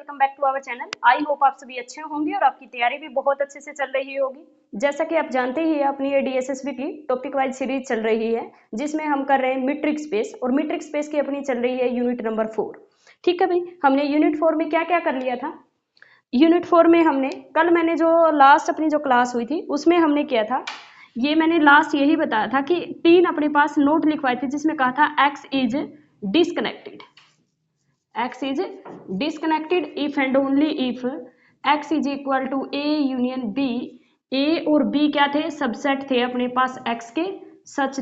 Welcome back to our channel. I hope आप सभी अच्छे होंगे और आपकी तैयारी भी बहुत अच्छे से चल रही होगी। जैसा कि आप जानते ही हैं, अपनी ये DSSB की टॉपिक वाइज सीरीज चल रही है जिसमें हम कर रहे हैं मीट्रिक स्पेस, और मीट्रिक स्पेस की अपनी चल रही है यूनिट नंबर 4। ठीक है भाई, हमने यूनिट 4 में क्या क्या कर लिया था। यूनिट 4 में हमने कल मैंने जो लास्ट अपनी जो क्लास हुई थी उसमें हमने किया था, ये मैंने लास्ट यही बताया था कि 3 अपने पास नोट लिखवाए थे जिसमें कहा था x is disconnected. X is disconnected if and only if X is equal to A union B। A और B क्या थे, सबसेट थे अपने पास X के, such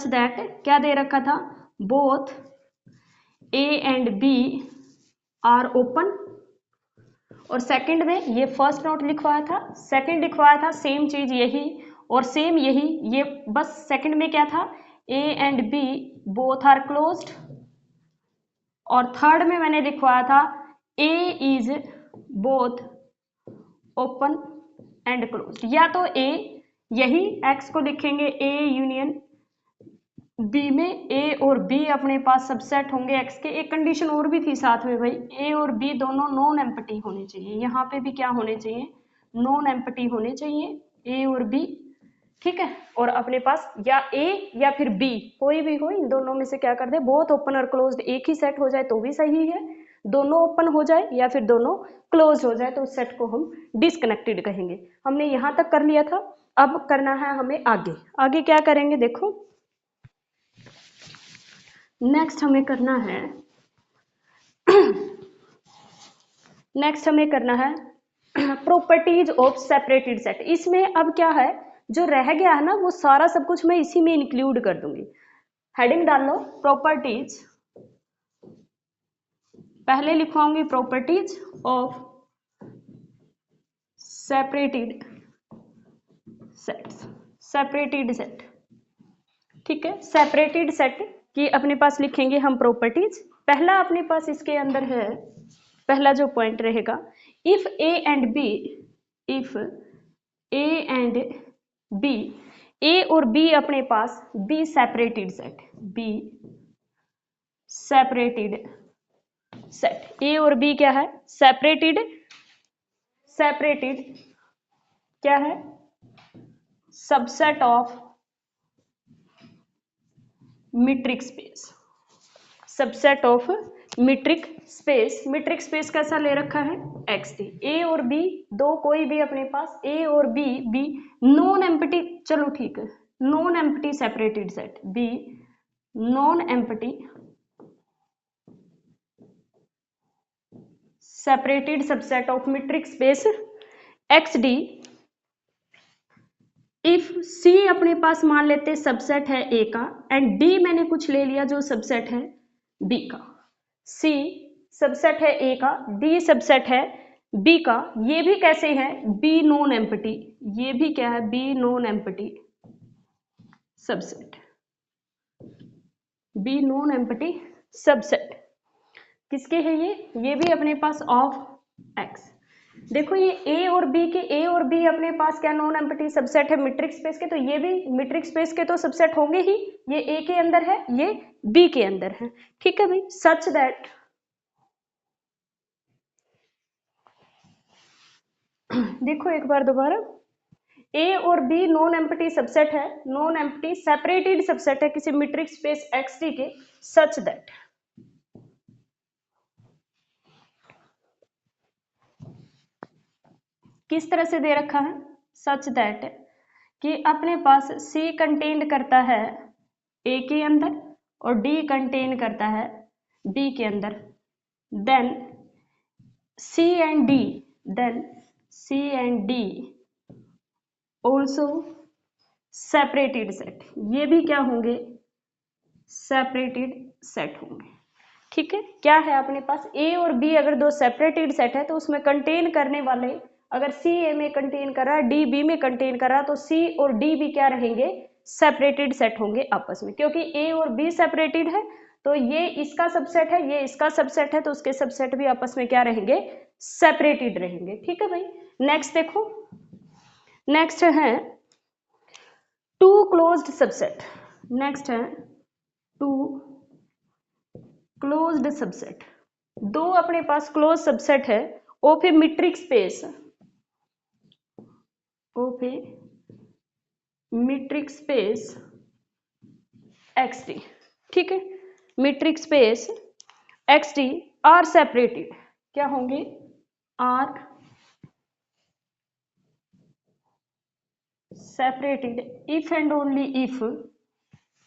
that क्या दे रखा था, both A and B are open। और सेकंड में ये फर्स्ट नोट लिखवाया था, सेकंड लिखवाया था सेम चीज यही और सेम यही, ये बस सेकंड में क्या था, A and B both are closed। और थर्ड में मैंने लिखवाया था A is both open and closed। या तो A यही X को लिखेंगे A यूनियन B में A और B अपने पास सबसेट होंगे X के। एक कंडीशन और भी थी साथ में भाई, A और B दोनों नॉन एम्प्टी होने चाहिए। यहाँ पे भी क्या होने चाहिए, नॉन एम्प्टी होने चाहिए A और B। ठीक है, और अपने पास या A या फिर B कोई भी हो, इन दोनों में से क्या कर दे, बोथ ओपन और क्लोज्ड एक ही सेट हो जाए तो भी सही है, दोनों ओपन हो जाए या फिर दोनों क्लोज हो जाए तो उस सेट को हम डिसकनेक्टेड कहेंगे। हमने यहाँ तक कर लिया था, अब करना है हमें आगे। आगे क्या करेंगे देखो, नेक्स्ट हमें करना है प्रॉपर्टीज ऑफ सेपरेटेड सेट। इसमें अब क्या है, जो रह गया है ना वो सारा सब कुछ मैं इसी में इंक्लूड कर दूंगी। हेडिंग डाल लो प्रॉपर्टीज, पहले लिखवाऊंगी properties of separated sets, separated set. ठीक है, सेपरेटेड सेट की अपने पास लिखेंगे हम प्रॉपर्टीज। पहला अपने पास इसके अंदर है, पहला जो पॉइंट रहेगा, if A and B, if A and B, A और बी अपने पास be separated set, be separated set. A और बी क्या है, सेपरेटेड, सेपरेटेड क्या है, subset of metric space, subset of metric space. Metric space कैसा ले रखा है, एक्स टी। ए और बी दो कोई भी अपने पास, ए और बी, बी नॉन एम्प्टी, चलो ठीक है, non empty separated set, be non empty separated subset of metric space X D. If C अपने पास मान लेते सबसेट है ए का, एंड डी मैंने कुछ ले लिया जो सबसेट है बी का। सी सबसेट है ए का, डी सबसेट है बी का। ये भी कैसे है, बी नॉन एम्प्टी, ये भी क्या है, B non empty subset, B non empty subset. किसके है ये भी अपने पास ऑफ एक्स। देखो ये ए और बी के, ए और बी अपने पास क्या नॉन एम्प्टी सबसेट है मीट्रिक स्पेस के, तो ये भी मीट्रिक स्पेस के तो सबसेट होंगे ही। ये ए के अंदर है, ये बी के अंदर है। ठीक है भाई, सच दैट देखो एक बार दोबारा, ए और बी नॉन एम्प्टी सबसेट है, नॉन एम्प्टी सेपरेटेड सबसेट है किसी मीट्रिक स्पेस एक्स टी के, सच दैट किस तरह से दे रखा है, सच दैट कि अपने पास C कंटेन करता है A के अंदर और D कंटेन करता है B के अंदर, then C and D also separated set. ये भी क्या होंगे, सेपरेटेड सेट होंगे। ठीक है, क्या है अपने पास, A और B अगर दो सेपरेटेड सेट है तो उसमें कंटेन करने वाले, अगर C A में कंटेन कर रहा है, D B में कंटेन कर रहा है, तो C और D भी क्या रहेंगे, सेपरेटेड सेट होंगे आपस में। क्योंकि A और B सेपरेटेड है तो ये इसका सबसेट है, ये इसका सबसेट है, तो उसके सबसेट भी आपस में क्या रहेंगे, सेपरेटेड रहेंगे। ठीक है भाई, नेक्स्ट देखो, नेक्स्ट है टू क्लोज्ड सबसेट। नेक्स्ट है टू क्लोज्ड सबसेट, दो अपने पास क्लोज सबसेट है of a metric space, of a metric space XT, ठीक है, metric space XT are separated, क्या होंगे, are separated if and only if,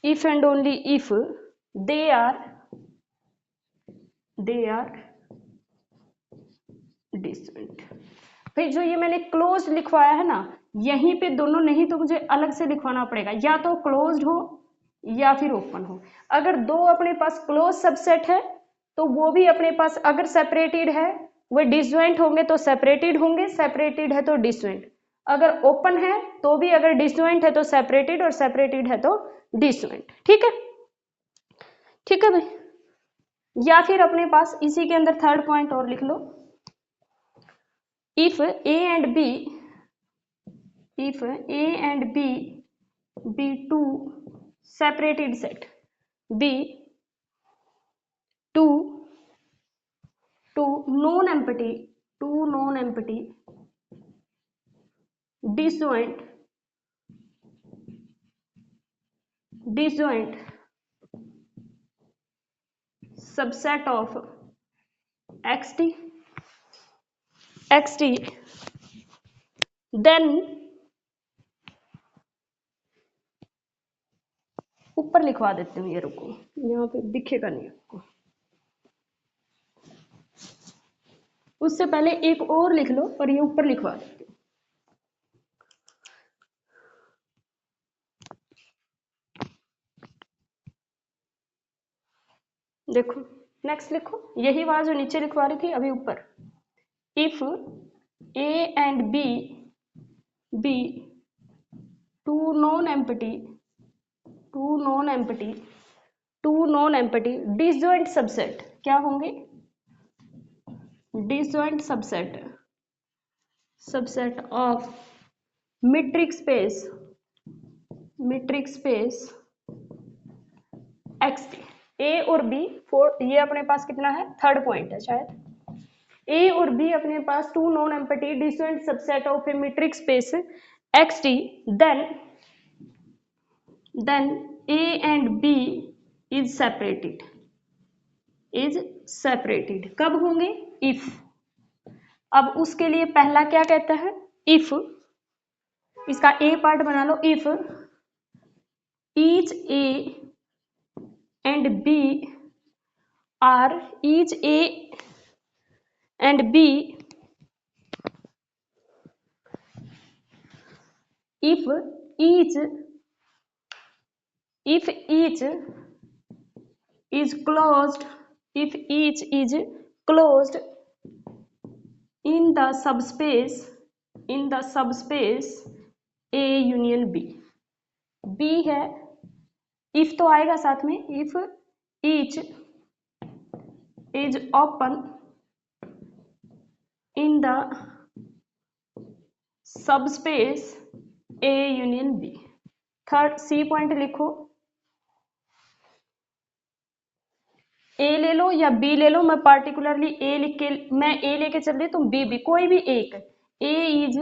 if and only if they are disjoint। भाई जो ये मैंने क्लोज लिखवाया है ना, यहीं पे दोनों, नहीं तो मुझे अलग से लिखवाना पड़ेगा, या तो क्लोज्ड हो या फिर ओपन हो। अगर दो अपने पास क्लोज सबसेट है तो वो भी अपने पास अगर सेपरेटेड है वो डिसजॉइंट होंगे तो सेपरेटेड होंगे, सेपरेटेड है तो डिसजॉइंट, अगर ओपन है तो भी अगर डिसजॉइंट है तो सेपरेटेड और सेपरेटेड है तो डिसजॉइंट, ठीक है, ठीक है भाई। या फिर अपने पास इसी के अंदर थर्ड पॉइंट और लिख लो, if A and B, if A and B be two separated set, be two non empty, two non empty disjoint subset of XT then ऊपर लिखवा देते हूँ, ये रुको यहाँ पे दिखेगा नहीं आपको, उससे पहले एक और लिख लो और ये ऊपर लिखवा देते हूँ। देखो नेक्स्ट लिखो, यही बात जो नीचे लिखवा रही थी अभी ऊपर, if A and B two non empty disjoint subset, क्या होंगे, disjoint subset of metric space XT। A और बी, ये अपने पास कितना है, थर्ड पॉइंट है शायद, ए और बी अपने पास two non empty disjoint subset of a metric space XT, then A and B is separated, कब होंगे, if। अब उसके लिए पहला क्या कहता है, if, इसका A पार्ट बना लो, if each A and B are each A and B if each is closed, if each is closed in the subspace A union B, B है, if तो आएगा साथ में, if each is open in the subspace A union B। Third C point लिखो, A ले लो या B ले लो, मैं पार्टिकुलरली ए लिख के, मैं ए लेके चल रही, तुम बी कोई भी एक, ए इज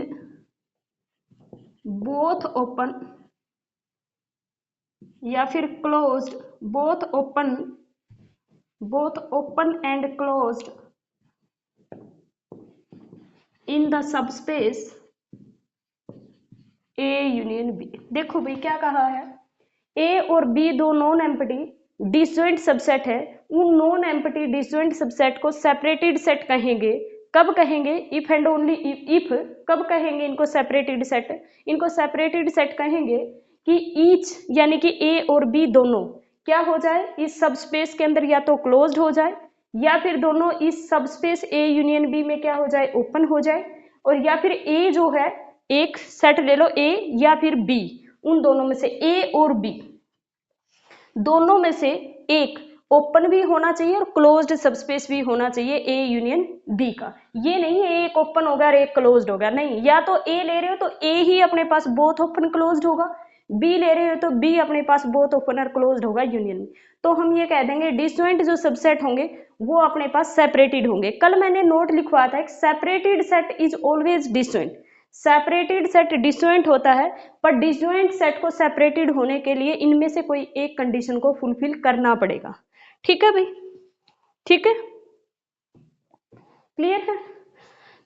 बोथ ओपन या फिर closed, both open and closed in the subspace A union B. देखो भाई क्या कहा है, ए और बी दो नॉन एम्प्टी डिसजॉइंट सबसेट है, उन नॉन एम्प्टी डिसजॉइंट सबसेट को सेपरेटेड सेट कहेंगे, कब कहेंगे, इफ एंड ओनली इफ, कब कहेंगे इनको सेपरेटेड सेट, इनको सेपरेटेड सेट कहेंगे कि ईच यानी कि ए और बी दोनों क्या हो जाए, इस सबस्पेस के अंदर या तो क्लोज्ड हो जाए या फिर दोनों इस सबस्पेस ए यूनियन बी में क्या हो जाए, ओपन हो जाए, और या फिर ए जो है, एक सेट ले लो ए या फिर बी, उन दोनों में से ए और बी दोनों में से एक ओपन भी होना चाहिए और क्लोज्ड सबस्पेस भी होना चाहिए ए यूनियन बी का। ये नहीं है एक ओपन होगा और एक क्लोज्ड होगा, नहीं, या तो ए ले रहे हो तो ए ही अपने पास बोथ ओपन क्लोज्ड होगा, बी ले रहे हो तो बी अपने पास बोथ ओपन और क्लोज्ड होगा यूनियन में, तो हम ये कह देंगे डिसजॉइंट जो सबसेट होंगे वो अपने पास सेपरेटेड होंगे। कल मैंने नोट लिखवाया था, एक separated set is always disjoint, separated set disjoint होता है, पर डिसजॉइंट सेट को सेपरेटेड होने के लिए इनमें से कोई एक कंडीशन को फुलफिल करना पड़ेगा। ठीक है भाई, ठीक है, क्लियर है।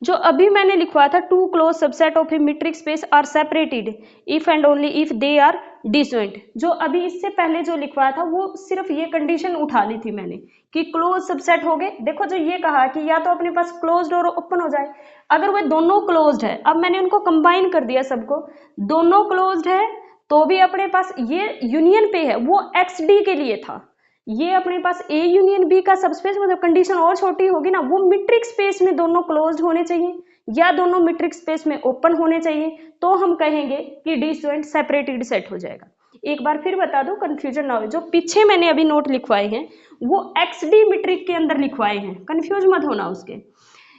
जो अभी मैंने लिखवाया था, two close subset of a metric space are separated if and only if they are disjoint, जो अभी इससे पहले जो लिखवाया था वो सिर्फ ये कंडीशन उठा ली थी मैंने कि क्लोज सबसेट हो गए। देखो जो ये कहा कि या तो अपने पास क्लोज्ड और ओपन हो जाए, अगर वो दोनों क्लोज्ड है, अब मैंने उनको कंबाइन कर दिया सबको, दोनों क्लोज्ड है तो भी अपने पास ये यूनियन पे है, वो एक्स डी के लिए था, ये अपने पास ए यूनियन बी का सबस्पेस, मतलब कंडीशन और छोटी होगी ना, वो मीट्रिक स्पेस में दोनों क्लोज्ड होने चाहिए या दोनों मीट्रिक स्पेस में ओपन होने चाहिए, तो हम कहेंगे कि डिसजॉइंट सेपरेटेड सेट हो जाएगा। एक बार फिर बता दो, कंफ्यूजन ना हो, जो पीछे मैंने अभी नोट लिखवाए हैं वो एक्स डी मीट्रिक के अंदर लिखवाए हैं, कंफ्यूज मत होना उसके,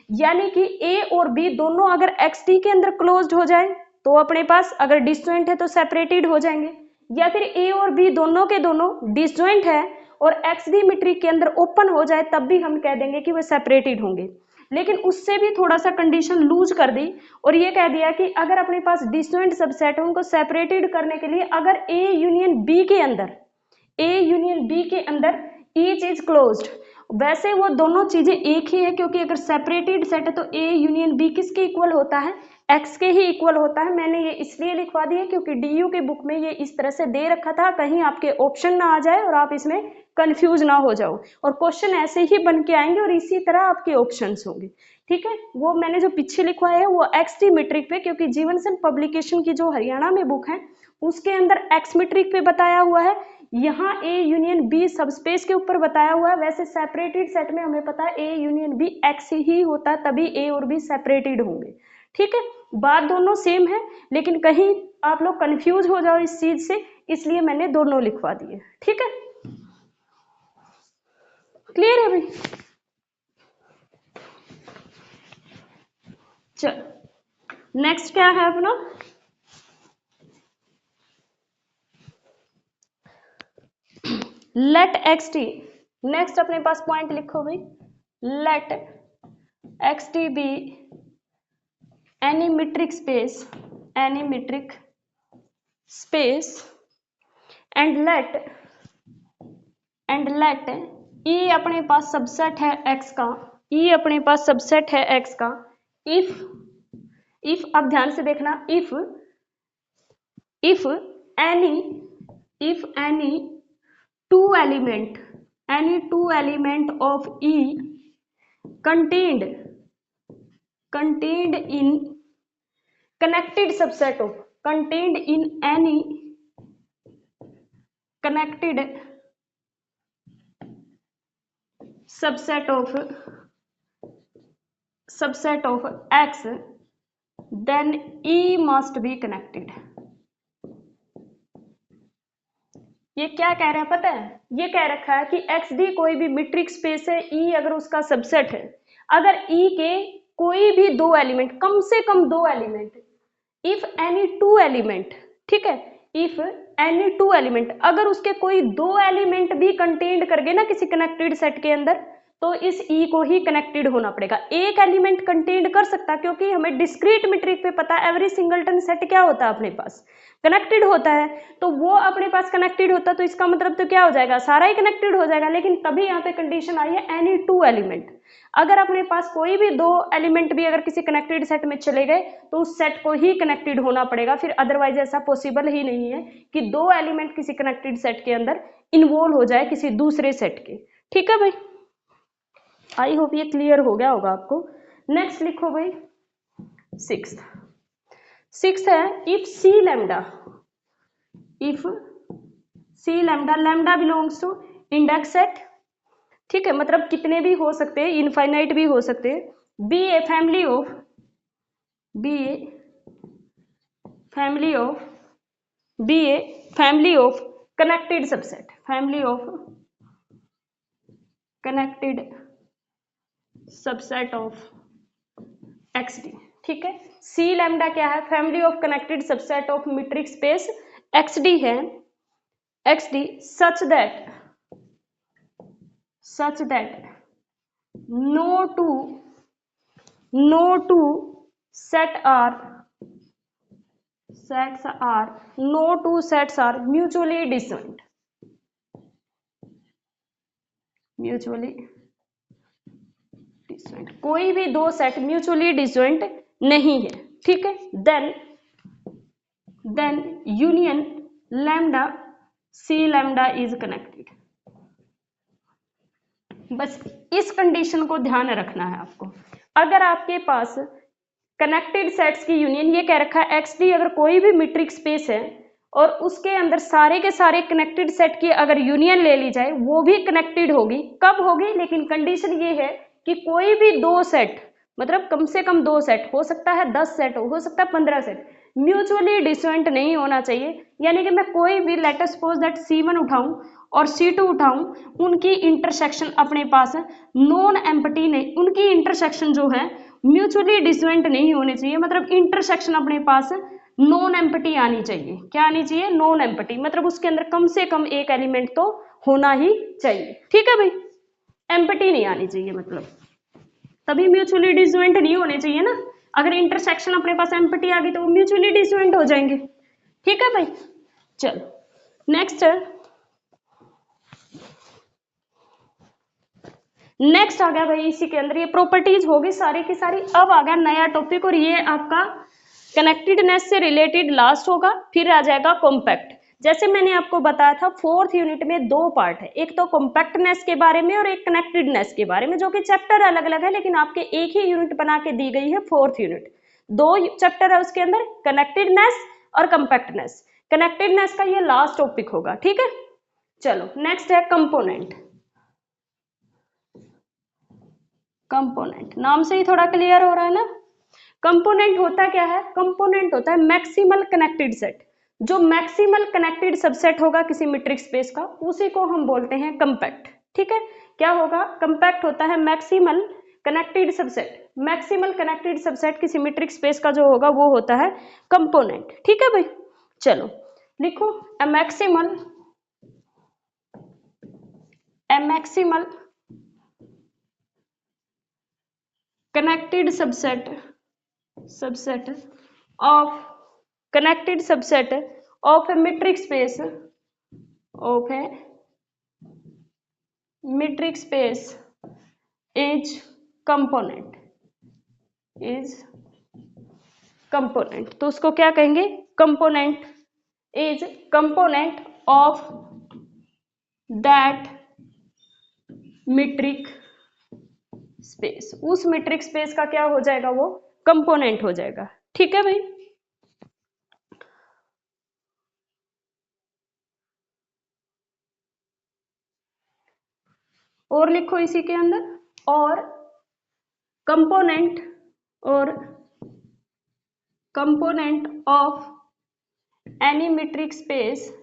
यानी कि ए और बी दोनों अगर एक्स डी के अंदर क्लोज्ड हो जाए तो अपने पास अगर डिसजॉइंट है तो सेपरेटेड हो जाएंगे, या फिर ए और बी दोनों के दोनों डिसजॉइंट है और एक्स डी मीट्रिक के अंदर ओपन हो जाए तब भी हम कह देंगे कि वे सेपरेटेड होंगे। लेकिन उससे भी थोड़ा सा कंडीशन लूज कर दी और ये कह दिया कि अगर अपने पास डिसजॉइंट सबसेट है उनको सेपरेटेड करने के लिए अगर ए यूनियन बी के अंदर, ए यूनियन बी के अंदर ईच इज क्लोज्ड, वैसे वो दोनों चीजें एक ही है क्योंकि अगर सेपरेटेड सेट है तो ए यूनियन बी किसके इक्वल होता है, एक्स के ही इक्वल होता है। मैंने ये इसलिए लिखवा दिया क्योंकि डीयू की बुक में ये इस तरह से दे रखा था, कहीं आपके ऑप्शन ना आ जाए और आप इसमें कंफ्यूज ना हो जाओ, और क्वेश्चन ऐसे ही बन के आएंगे और इसी तरह आपके ऑप्शंस होंगे। ठीक है, वो मैंने जो पीछे लिखवाया है वो एक्स टी मीट्रिक पे, क्योंकि जीवन सन पब्लिकेशन की जो हरियाणा में बुक है उसके अंदर एक्स मीट्रिक पे बताया हुआ है, यहाँ ए यूनियन बी सबस्पेस के ऊपर बताया हुआ है। वैसे सेपरेटेड सेट में हमें पता है ए यूनियन बी एक्स ही होता है, तभी ए और बी सेपरेटेड होंगे। ठीक है, बात दोनों सेम है लेकिन कहीं आप लोग कंफ्यूज हो जाओ इस चीज से, इसलिए मैंने दोनों लिखवा दिए। ठीक है, क्लियर है भाई। चल नेक्स्ट क्या है अपना, लेट एक्स टी, नेक्स्ट अपने पास पॉइंट लिखो भाई, let X T be any metric space, any metric space and let E अपने पास सबसेट है एक्स का, ई अपने पास सबसेट है एक्स का, इफ अब ध्यान से देखना, if any two element of E contained in connected subset of, contained in any connected subset of X, then E must be connected। ये क्या कह रहा है पता है, ये कह रखा है कि एक्स डी कोई भी मीट्रिक स्पेस है, ई अगर उसका सबसेट है, अगर ई के कोई भी दो एलिमेंट, कम से कम दो element, if any two element, ठीक है, इफ एनी टू एलिमेंट, अगर उसके कोई दो एलिमेंट भी कंटेन्ड कर गए ना किसी कनेक्टेड सेट के अंदर, तो इस ई को ही कनेक्टेड होना पड़ेगा। एक एलिमेंट कंटेन्ड कर सकता, क्योंकि हमें डिस्क्रीट मीट्रिक पे पता है एवरी सिंगलटन सेट क्या होता है अपने पास, कनेक्टेड होता है, तो वो अपने पास कनेक्टेड होता है तो इसका मतलब तो क्या हो जाएगा, सारा ही कनेक्टेड हो जाएगा। लेकिन तभी यहाँ पे कंडीशन आई है एनी टू एलिमेंट, अगर अपने पास कोई भी दो एलिमेंट भी अगर किसी कनेक्टेड सेट में चले गए तो उस सेट को ही कनेक्टेड होना पड़ेगा, फिर अदरवाइज ऐसा पॉसिबल ही नहीं है कि दो एलिमेंट किसी कनेक्टेड सेट के अंदर इन्वॉल्व हो जाए किसी दूसरे सेट के। ठीक है भाई, आई होप ये क्लियर हो गया होगा आपको। नेक्स्ट लिखो भाई सिक्स है, if C lambda, lambda belongs to index set, ठीक है, मतलब कितने भी हो सकते हैं, इनफाइनाइट भी हो सकते हैं, be a family of connected subset, family of connected subset of X D. ठीक है, सी लैम्डा क्या है, family of connected subset of metric space XD है, XD such that no two sets are mutually disjoint. कोई भी दो set mutually disjoint नहीं है, ठीक है। Then union lambda C lambda is connected. बस इस कंडीशन को ध्यान रखना है आपको। अगर आपके पास कनेक्टेड सेट्स की यूनियन, ये कह रखा है XD अगर कोई भी मीट्रिक स्पेस है और उसके अंदर सारे के सारे कनेक्टेड सेट की अगर यूनियन ले ली जाए, वो भी कनेक्टेड होगी। कब होगी? लेकिन कंडीशन ये है कि कोई भी दो सेट, मतलब कम से कम दो सेट, हो सकता है 10 सेट, हो सकता है 15 सेट, म्यूचुअली डिसजॉइंट नहीं होना चाहिए। यानी कि मैं कोई भी, let us suppose that C1 उठाऊं और C2 उठाऊं, उनकी इंटरसेक्शन अपने पास नॉन एम्प्टी नहीं, उनकी इंटरसेक्शन जो है म्यूचुअली डिसजॉइंट नहीं होनी चाहिए। मतलब इंटरसेक्शन अपने पास नॉन एम्प्टी आनी चाहिए। क्या आनी चाहिए? नॉन एम्प्टी, मतलब उसके अंदर कम से कम एक एलिमेंट तो होना ही चाहिए, ठीक है भाई। एम्प्टी नहीं आनी चाहिए, मतलब तभी म्यूचुअली डिसजॉइंट नहीं होने चाहिए ना। अगर इंटरसेक्शन अपने पास एम्प्टी आ गई तो वो म्यूचुअली डिसजॉइंट हो जाएंगे, ठीक है भाई। चलो नेक्स्ट आ गया भाई, इसी के अंदर ये प्रॉपर्टीज होगी सारी की सारी। अब आ गया नया टॉपिक, और ये आपका कनेक्टेडनेस से रिलेटेड लास्ट होगा, फिर आ जाएगा कॉम्पैक्ट। जैसे मैंने आपको बताया था, 4th यूनिट में दो पार्ट है, एक तो कॉम्पैक्टनेस के बारे में और एक कनेक्टेडनेस के बारे में, जो कि चैप्टर अलग अलग है, लेकिन आपके एक ही यूनिट बना के दी गई है 4th यूनिट। दो चैप्टर है उसके अंदर, कनेक्टेडनेस और कॉम्पैक्टनेस। कनेक्टेडनेस का ये लास्ट टॉपिक होगा, ठीक है। चलो नेक्स्ट है कंपोनेंट। कंपोनेंट नाम से ही थोड़ा क्लियर हो रहा है ना। कंपोनेंट होता क्या है? कंपोनेंट होता है मैक्सिमल कनेक्टेड सेट। जो मैक्सिमल कनेक्टेड सबसेट होगा किसी मीट्रिक स्पेस का, उसी को हम बोलते हैं कंपैक्ट, ठीक है। क्या होगा? कंपैक्ट होता है maximal connected subset. Maximal connected subset किसी मीट्रिक स्पेस का जो होगा वो होता है कंपोनेंट, ठीक है भाई। चलो लिखो, ए maximal connected subset of connected subset of a metric space is component तो उसको क्या कहेंगे? Component is component of that metric space. उस मीट्रिक स्पेस का क्या हो जाएगा? वो कंपोनेंट हो जाएगा, ठीक है भाई। और लिखो इसी के अंदर, और component of any metric space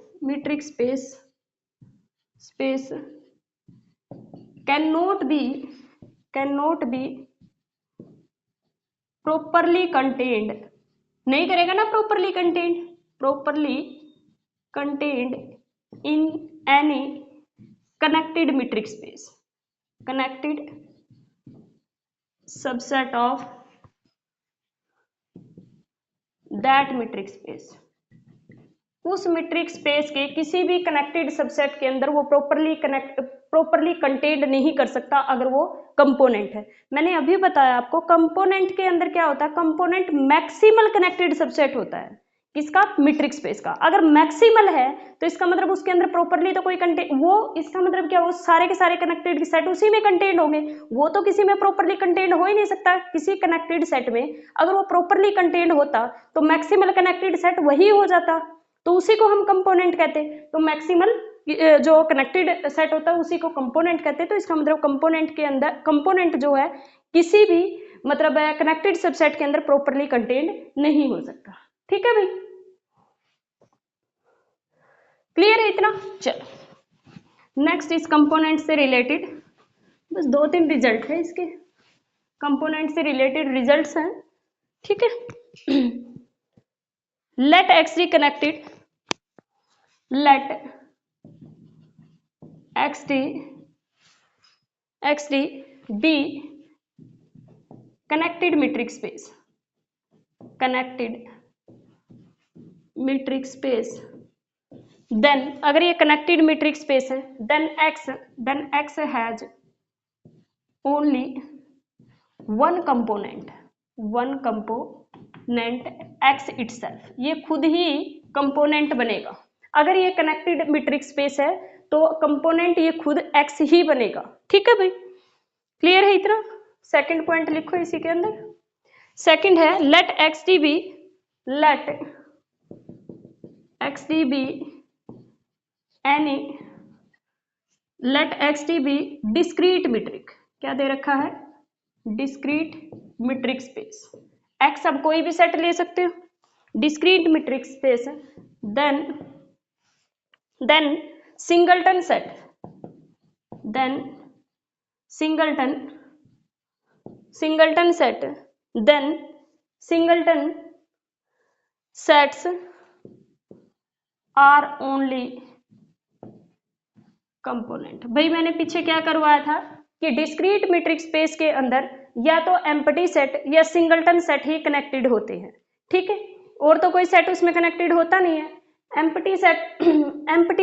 can not be properly contained, नहीं करेगा ना properly contained in any connected metric space, connected subset of that metric space। उस मीट्रिक स्पेस के किसी भी कनेक्टेड सबसेट के अंदर वो प्रॉपरली कंटेन्ड नहीं कर सकता अगर वो कंपोनेंट है। मैंने अभी बताया आपको, कंपोनेंट के अंदर क्या होता है? कंपोनेंट मैक्सिमल कनेक्टेड सबसेट होता है। किसका? मीट्रिक स्पेस का। अगर मैक्सिमल है तो इसका मतलब उसके अंदर प्रॉपरली तो कोई इसका मतलब क्या? वो सारे के सारे कनेक्टेड सेट उसी में कंटेन्ड होंगे। वो तो किसी में प्रॉपरली कंटेन्ड हो ही नहीं सकता। किसी कनेक्टेड सेट में अगर वो प्रॉपरली कंटेन्ड होता तो मैक्सिमल कनेक्टेड सेट वही हो जाता, तो उसी को हम कंपोनेंट कहते हैं। तो मैक्सिमल जो कनेक्टेड सेट होता है उसी को कंपोनेंट कहते हैं। तो इसका मतलब कंपोनेंट के अंदर, कंपोनेंट जो है किसी भी मतलब कनेक्टेड सबसेट के अंदर प्रॉपरली कंटेन्ड नहीं हो सकता, ठीक है भाई। क्लियर है इतना? चलो नेक्स्ट इस कंपोनेंट से रिलेटेड बस 2-3 रिजल्ट है इसके, कंपोनेंट से रिलेटेड रिजल्ट्स हैं, ठीक है। Let XD connected let xt be connected metric space, then अगर ये कनेक्टेड मीट्रिक स्पेस है then x has only one component x itself, ये खुद ही कंपोनेंट बनेगा। अगर ये कनेक्टेड मीट्रिक स्पेस है तो कंपोनेंट ये खुद x ही बनेगा। ठीक है भाई, क्लियर है इतना? सेकंड पॉइंट लिखो इसी के अंदर। सेकंड है let xt be discrete metric. क्या दे रखा है? Discrete metric space. x अब कोई भी सेट ले सकते हो, discrete metric space. Then singleton set, then singleton sets are only component. भाई मैंने पीछे क्या करवाया था कि डिस्क्रीट मीट्रिक स्पेस के अंदर या तो एम्प्टी सेट या सिंगलटन सेट ही कनेक्टेड होते हैं। ठीक है, और तो कोई सेट उसमें कनेक्टेड होता नहीं है। एम्प्टी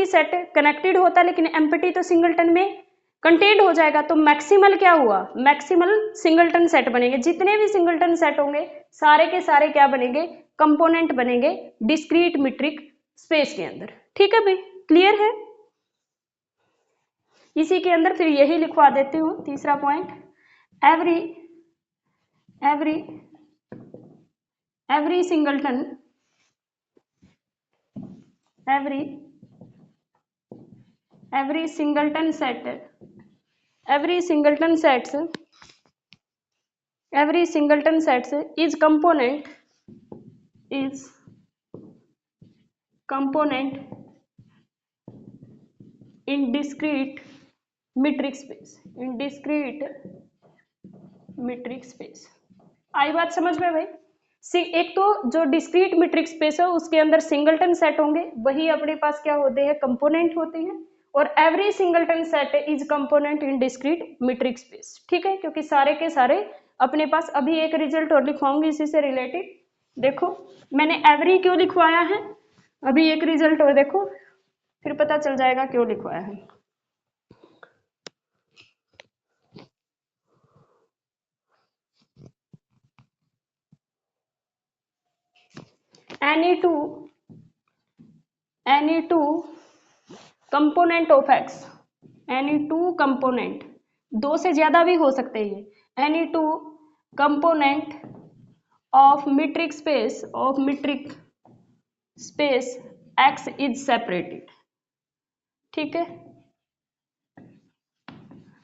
सेट कनेक्टेड होता, लेकिन एम्प्टी तो सिंगलटन में कंटेन्ड हो जाएगा, तो मैक्सिमल क्या हुआ? मैक्सिमल सिंगलटन सेट बनेंगे। जितने भी सिंगलटन सेट होंगे सारे के सारे क्या बनेंगे? कंपोनेंट बनेंगे डिस्क्रीट मीट्रिक स्पेस के अंदर। ठीक है भाई, क्लियर है? इसी के अंदर फिर यही लिखवा देती हूँ तीसरा point, every singleton sets is component in discrete metric space। आई बात समझ में भाई? एक तो जो डिस्क्रीट मीट्रिक स्पेस है उसके अंदर सिंगलटन सेट होंगे, वही अपने पास क्या होते हैं? कंपोनेंट होते हैं। और every singleton set is component in discrete metric space. ठीक है, क्योंकि सारे के सारे अपने पास। अभी एक रिजल्ट और लिखवाऊंगी इसी से रिलेटेड। देखो मैंने एवरी क्यों लिखवाया है, अभी एक रिजल्ट और देखो, फिर पता चल जाएगा क्यों लिखवाया है। any two component of x, any two component, दो से ज्यादा भी हो सकते हैं, any two component of metric space x is separated। ठीक है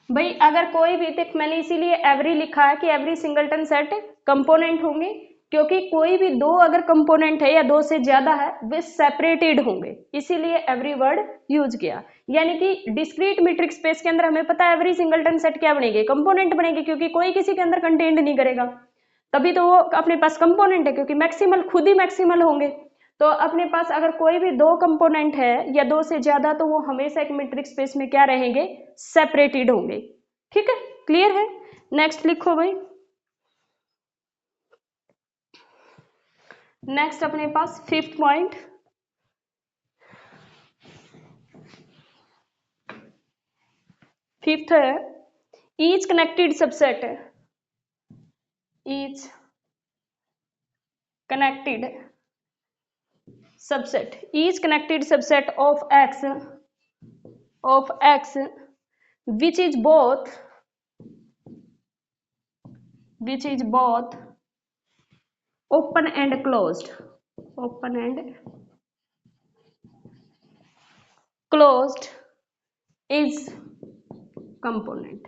भाई, अगर कोई भी, देख मैंने इसीलिए एवरी लिखा है कि एवरी सिंगलटन सेट कंपोनेंट होंगे, क्योंकि कोई भी दो अगर कंपोनेंट है या दो से ज्यादा है वे सेपरेटेड होंगे, इसीलिए एवरी वर्ड यूज किया। यानी कि डिस्क्रीट मीट्रिक स्पेस के अंदर हमें पता है एवरी सिंगलटन सेट क्या बनेगी? कंपोनेंट बनेगी, क्योंकि कोई किसी के अंदर कंटेंट नहीं करेगा, तभी तो वो अपने पास कंपोनेंट है, क्योंकि मैक्सिमल खुद ही मैक्सिमल होंगे। तो अपने पास अगर कोई भी दो कंपोनेंट है या दो से ज्यादा, तो वो हमेशा एक मीट्रिक स्पेस में क्या रहेंगे? सेपरेटेड होंगे। ठीक है, क्लियर है? नेक्स्ट लिखो भाई। नेक्स्ट अपने पास फिफ्थ पॉइंट, फिफ्थ है each connected subset of x which is both open and closed is component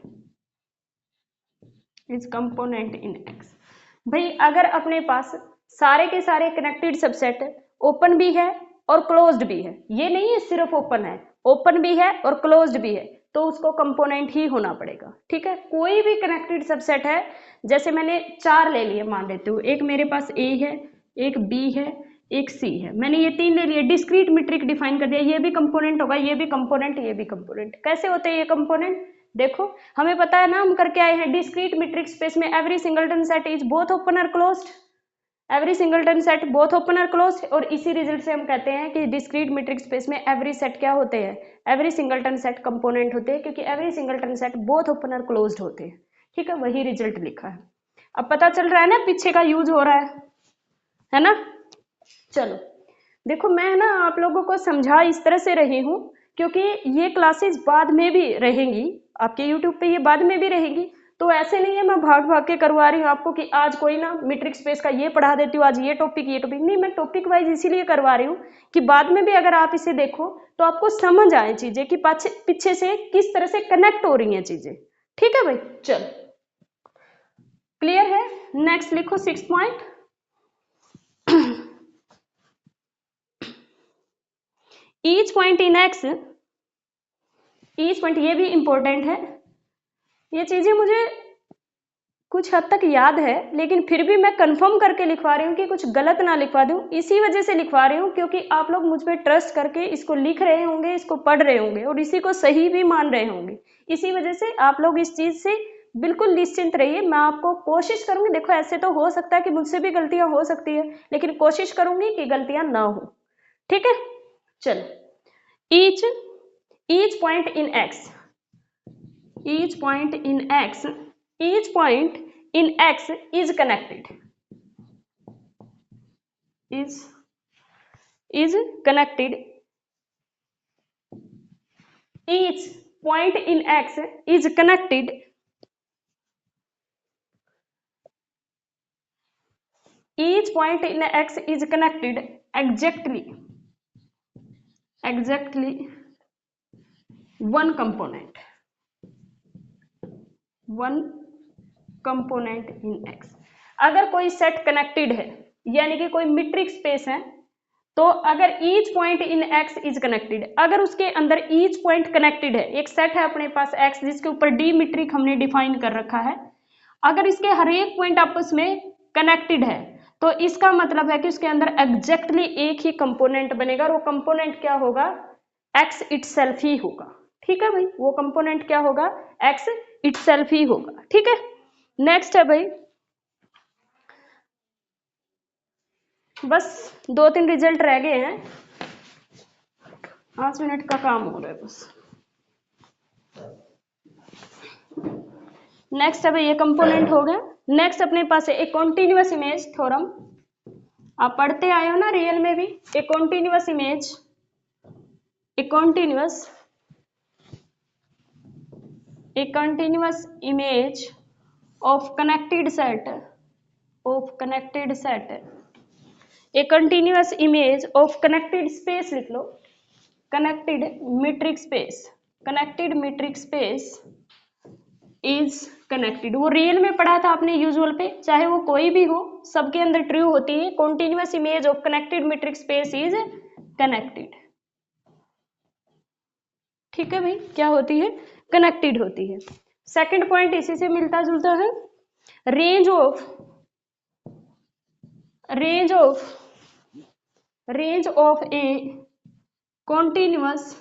in x। भाई अगर अपने पास सारे के सारे कनेक्टेड सबसेट ओपन भी है और क्लोज्ड भी है, ये नहीं है सिर्फ ओपन है, ओपन भी है और क्लोज्ड भी है, तो उसको कंपोनेंट ही होना पड़ेगा। ठीक है, कोई भी कनेक्टेड सबसेट है, जैसे मैंने चार ले लिए मान लेती हूँ, एक मेरे पास ए है, एक बी है, एक सी है। मैंने ये 3 ले लिए, डिस्क्रीट मीट्रिक डिफाइन कर दिया, ये भी कंपोनेंट होगा, ये भी कंपोनेंट, ये भी कंपोनेंट। कैसे होते हैं ये कंपोनेंट? देखो हमें पता है ना, हम करके आए हैं डिस्क्रीट मीट्रिक स्पेस में every singleton set is both open और closed, every singleton set both open और क्लोज्ड। और इसी रिजल्ट से हम कहते हैं कि डिस्क्रीट मीट्रिक स्पेस में एवरी सेट क्या होते हैं, एवरी सिंगलटन सेट कंपोनेंट होते हैं, क्योंकि every singleton set both open और क्लोज्ड होते हैं। ठीक है, वही रिजल्ट लिखा है। अब पता चल रहा है ना पीछे का यूज हो रहा है ना। चलो देखो, मैं ना आप लोगों को समझा इस तरह से रही हूँ क्योंकि ये क्लासेस बाद में भी रहेंगी, आपके यूट्यूब पे ये बाद में भी रहेंगी, तो ऐसे नहीं है मैं भाग भाग के करवा रही हूँ आपको कि आज कोई ना मीट्रिक स्पेस का ये पढ़ा देती हूँ, आज ये टॉपिक नहीं, मैं टॉपिक वाइज इसीलिए करवा रही हूँ कि बाद में भी अगर आप इसे देखो तो आपको समझ आए चीजें कि पीछे से किस तरह से कनेक्ट हो रही हैं चीजें। ठीक है भाई, चलो क्लियर है। नेक्स्ट लिखो 6 point. Each point in x, each point, ये भी इंपॉर्टेंट है, ये चीजें मुझे कुछ हद तक याद है लेकिन फिर भी मैं कंफर्म करके लिखवा रही हूँ कि कुछ गलत ना लिखवा दूँ, इसी वजह से लिखवा रही हूँ क्योंकि आप लोग मुझ पर ट्रस्ट करके इसको लिख रहे होंगे, इसको पढ़ रहे होंगे और इसी को सही भी मान रहे होंगे। इसी वजह से आप लोग इस चीज से बिल्कुल निश्चिंत रहिए। मैं आपको कोशिश करूंगी, देखो ऐसे तो हो सकता है कि मुझसे भी गलतियां हो सकती है, लेकिन कोशिश करूंगी कि गलतियां ना हो। ठीक है, चलो each point in x, each point in x, each point in x is connected, is connected, each point in x is connected, each point in x is connected exactly one component in x। अगर कोई set connected है यानी कि कोई metric space है, तो अगर each point in x is connected, अगर उसके अंदर ईच पॉइंट कनेक्टेड है, एक सेट है अपने पास एक्स जिसके ऊपर डी मीट्रिक हमने डिफाइन कर रखा है, अगर इसके हर एक पॉइंट आपस में कनेक्टेड है तो इसका मतलब है कि उसके अंदर एग्जैक्टली एक ही कंपोनेंट बनेगा और वो कंपोनेंट क्या होगा, एक्स इटसेल्फ ही होगा। ठीक है भाई, वो कंपोनेंट क्या होगा, एक्स इटसेल्फ ही होगा। ठीक है, नेक्स्ट है भाई, बस 2-3 रिजल्ट रह गए हैं, 5 मिनट का काम हो रहा है बस। नेक्स्ट है भाई, ये कंपोनेंट हो गया। नेक्स्ट अपने पास है एक कॉन्टिन्यूअस इमेज थ्योरम, आप पढ़ते आए हो ना रियल में भी, a continuous image, a continuous image of connected set, a continuous image of connected space लिख लो, connected metric space is connected। वो रियल में पढ़ा था आपने यूजुअल पे, चाहे वो कोई भी हो सबके अंदर ट्रू होती है, continuous image of connected metric space is connected। ठीक है भाई, क्या होती है, कनेक्टेड होती है। सेकंड पॉइंट इसी से मिलता जुलता है, range of A continuous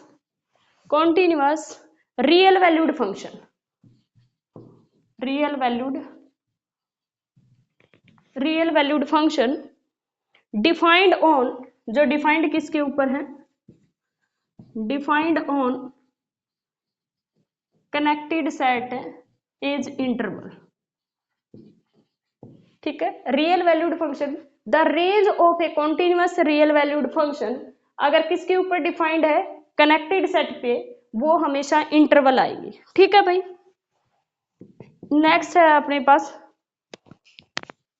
real valued function defined on, जो डिफाइंड किसके ऊपर है, defined on connected set is interval. ठीक है, real valued function, the range of A continuous real valued function अगर किसके ऊपर डिफाइंड है, कनेक्टेड सेट पे, वो हमेशा इंटरवल आएगी। ठीक है भाई, नेक्स्ट है अपने पास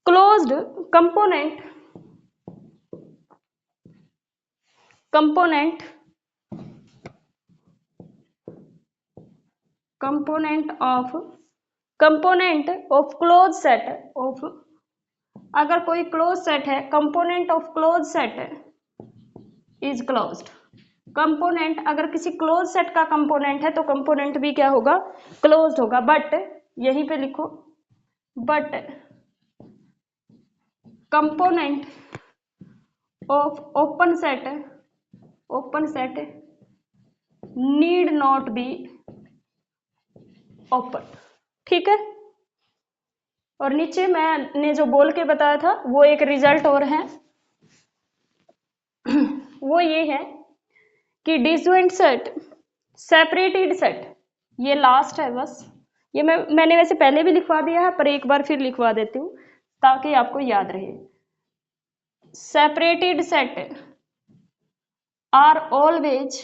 closed component of close set of, अगर कोई क्लोज सेट है, component of close set is closed. Component अगर किसी क्लोज सेट का कंपोनेंट है तो कंपोनेंट भी क्या होगा, क्लोज्ड होगा। बट यहीं पे लिखो, but component of open set need not be open. ठीक है, और नीचे मैंने जो बोल के बताया था वो एक रिजल्ट और है, वो ये है कि डिसजॉइंट सेट, सेपरेटेड सेट, ये लास्ट है बस, ये मैंने वैसे पहले भी लिखवा दिया है पर एक बार फिर लिखवा देती हूँ ताकि आपको याद रहे। Separated set are always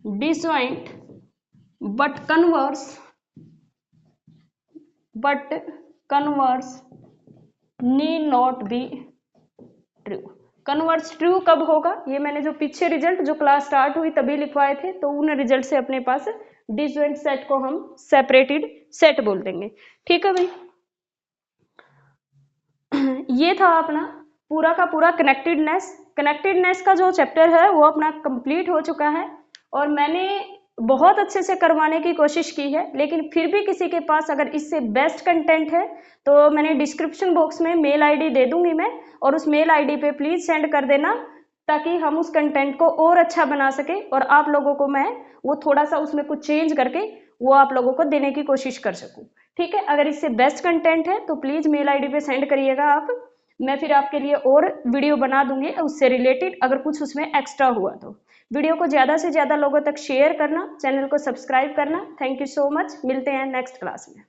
disjoint but converse need not be true। Converse true कब होगा, ये मैंने जो पीछे रिजल्ट जो क्लास स्टार्ट हुई तभी लिखवाए थे, तो उन रिजल्ट से अपने पास डिसजॉइंट सेट को हम सेपरेटेड सेट बोल देंगे। ठीक है भाई, ये था अपना पूरा का पूरा कनेक्टेडनेस का जो चैप्टर है वो अपना कंप्लीट हो चुका है, और मैंने बहुत अच्छे से करवाने की कोशिश की है, लेकिन फिर भी किसी के पास अगर इससे बेस्ट कंटेंट है तो मैंने डिस्क्रिप्शन बॉक्स में मेल आईडी दे दूंगी मैं, और उस मेल आईडी पे प्लीज सेंड कर देना ताकि हम उस कंटेंट को और अच्छा बना सके, और आप लोगों को मैं वो थोड़ा सा उसमें कुछ चेंज करके वो आप लोगों को देने की कोशिश कर सकूं। ठीक है, अगर इससे बेस्ट कंटेंट है तो प्लीज मेल आईडी पे सेंड करिएगा आप, मैं फिर आपके लिए और वीडियो बना दूंगी उससे रिलेटेड, अगर कुछ उसमें एक्स्ट्रा हुआ तो। वीडियो को ज़्यादा से ज़्यादा लोगों तक शेयर करना, चैनल को सब्सक्राइब करना। थैंक यू सो मच, मिलते हैं नेक्स्ट क्लास में।